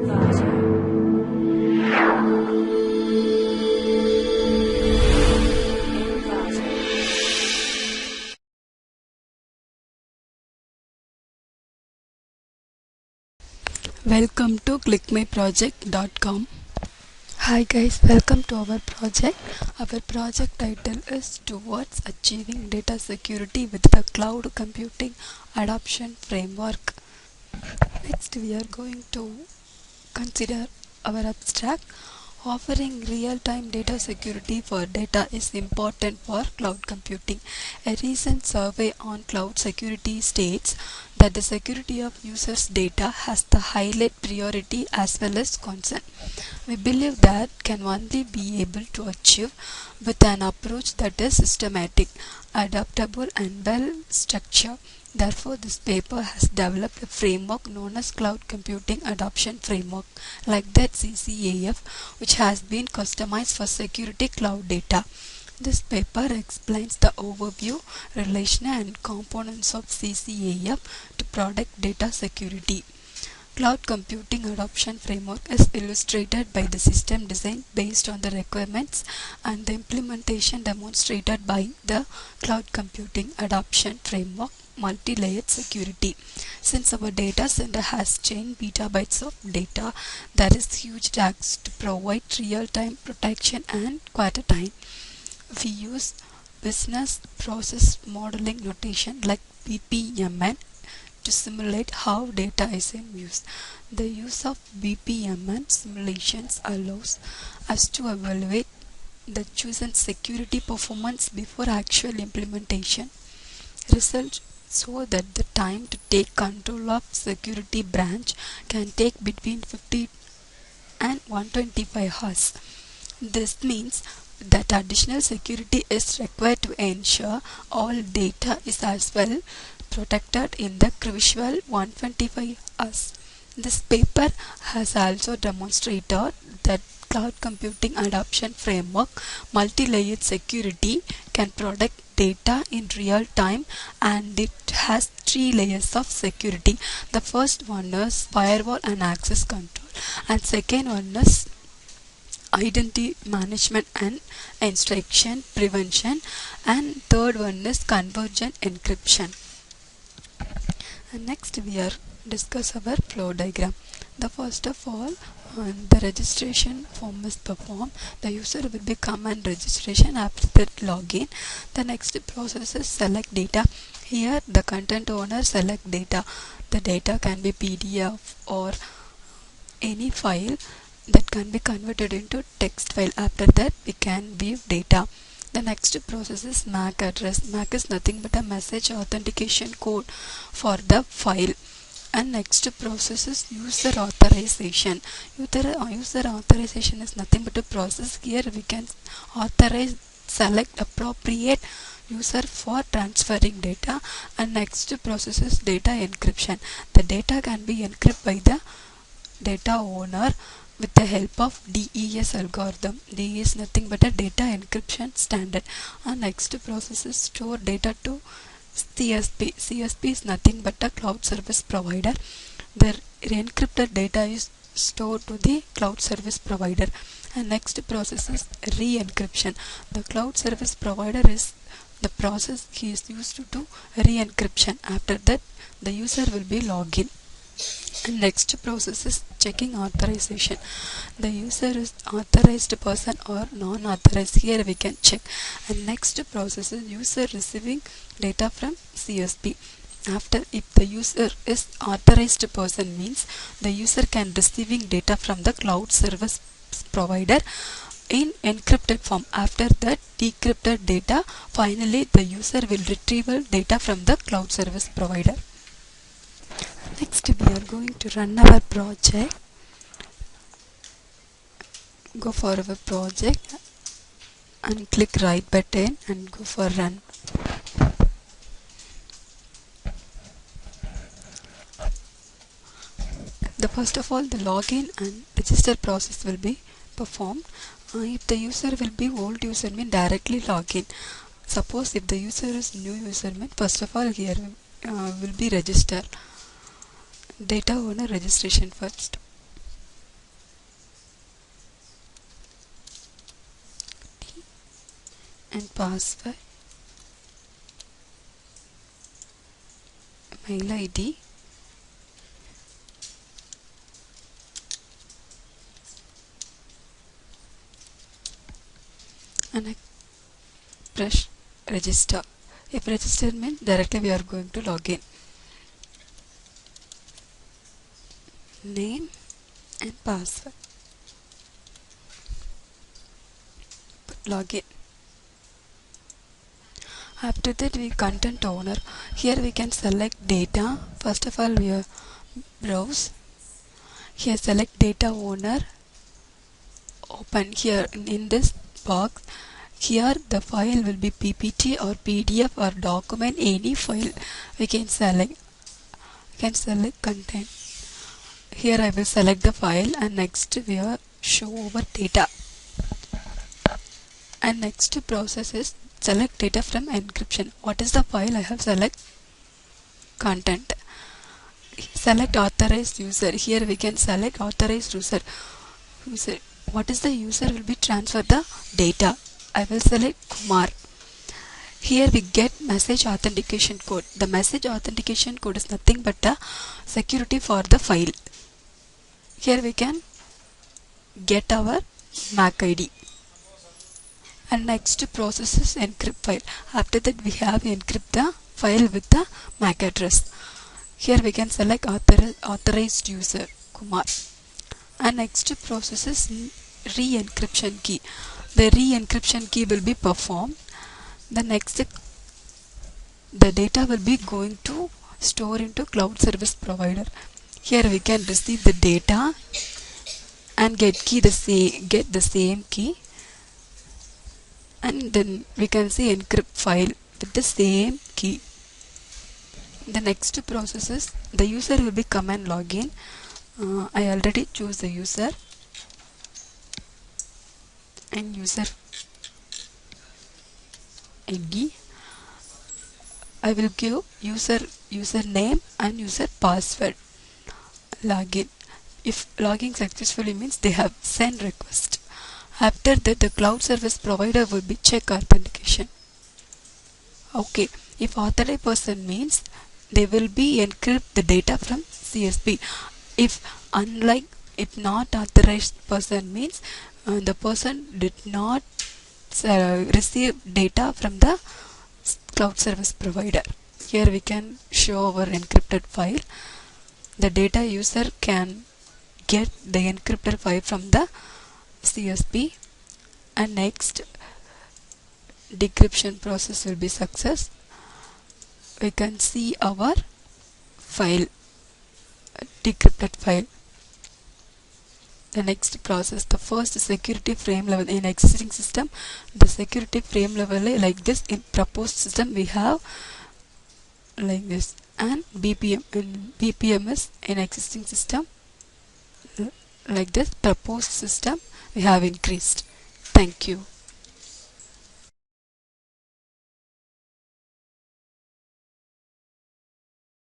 Welcome to clickmyproject.com. Hi guys, welcome to our project. Our project title is Towards Achieving Data Security with the Cloud Computing Adoption Framework. Next we are going to consider our abstract. Offering real-time data security for data is important for cloud computing. A recent survey on cloud security states that the security of users' data has the highest priority as well as concern. We believe that can only be able to achieve with an approach that is systematic, adaptable and well structured. Therefore, this paper has developed a framework known as Cloud Computing Adoption Framework, like that CCAF, which has been customized for security cloud data. This paper explains the overview, relation and components of CCAF to product data security. Cloud Computing Adoption Framework is illustrated by the system design based on the requirements and the implementation demonstrated by the Cloud Computing Adoption Framework multi-layered security. Since our data center has 10 petabytes of data, there is huge task to provide real-time protection and quarter time. We use business process modeling notation like BPMN to simulate how data is in use. The use of BPMN simulations allows us to evaluate the chosen security performance before actual implementation. Results show that the time to take control of security branch can take between 50 and 125 hours. This means that additional security is required to ensure all data is as well protected in the crucial 125 hours. This paper has also demonstrated that Cloud Computing Adoption Framework multi-layered security can protect data in real time, and it has 3 layers of security. The first one is firewall and access control, and second one is identity management and instruction prevention, and third one is convergent encryption. And next we are discuss our flow diagram. The first of all, the registration form is performed. The user will be command registration after that login. The next process is select data. Here the content owner select data. The data can be PDF or any file that can be converted into text file. After that we can view data. The next process is MAC address. MAC is nothing but a message authentication code for the file. And next process is user authorization. User authorization is nothing but a process. Here we can authorize, select appropriate user for transferring data. And next process is data encryption. The data can be encrypted by the data owner with the help of DES algorithm. DES is nothing but a data encryption standard. And next process is store data to CSP. CSP is nothing but a cloud service provider. The encrypted data is stored to the cloud service provider. And next process is re-encryption. The cloud service provider is the process he is used to do re-encryption. After that the user will be login. And next process is checking authorization. The user is authorized person or non-authorized. Here we can check. And next process is user receiving data from CSP. After, if the user is authorized person, means the user can receiving data from the cloud service provider in encrypted form. After that decrypted data, finally the user will retrieve data from the cloud service provider. Next we are going to run our project. Go for our project and click right button and go for run. The first of all the login and register process will be performed. If the user will be old user, mean directly login. Suppose if the user is new user, mean first of all here will be register. Data owner registration first. and password, mail ID, and I press register. If register means directly we are going to log in. Name and password. Login. After that, we content owner. Here we can select data. First of all, we browse. Here select data owner. Open here in this box. Here the file will be PPT or PDF or document, any file we can select. Content. Here I will select the file, and next we are show over data. And next process is select data from encryption. What is the file? I have select content. Select authorized user. Here we can select authorized user. What is the user will be transfer the data? I will select Kumar. Here we get message authentication code. The message authentication code is nothing but the security for the file. Here we can get our MAC ID. And next process is encrypt file. After that we have encrypt the file with the MAC address. Here we can select authorized user Kumar. And next process is re-encryption key. The re-encryption key will be performed. The next, the data will be going to store into cloud service provider. Here we can receive the data and get the same key, and then we can see encrypt file with the same key. The next process is the user will be come and log in. I already choose the user and user ID. I will give username and user password. Login. If logging successfully means they have sent request. After that, the cloud service provider will be check authentication. Okay. If authorized person means they will be encrypt the data from CSP. If not authorized person means the person did not receive data from the cloud service provider. Here we can show our encrypted file. The data user can get the encrypted file from the CSP, and next decryption process will be success. We can see our file, decrypted file. The next process, the first security frame level in existing system. The security frame level like this. In proposed system we have like this, and BPM in BPM is in existing system like this. Proposed system we have increased. Thank you.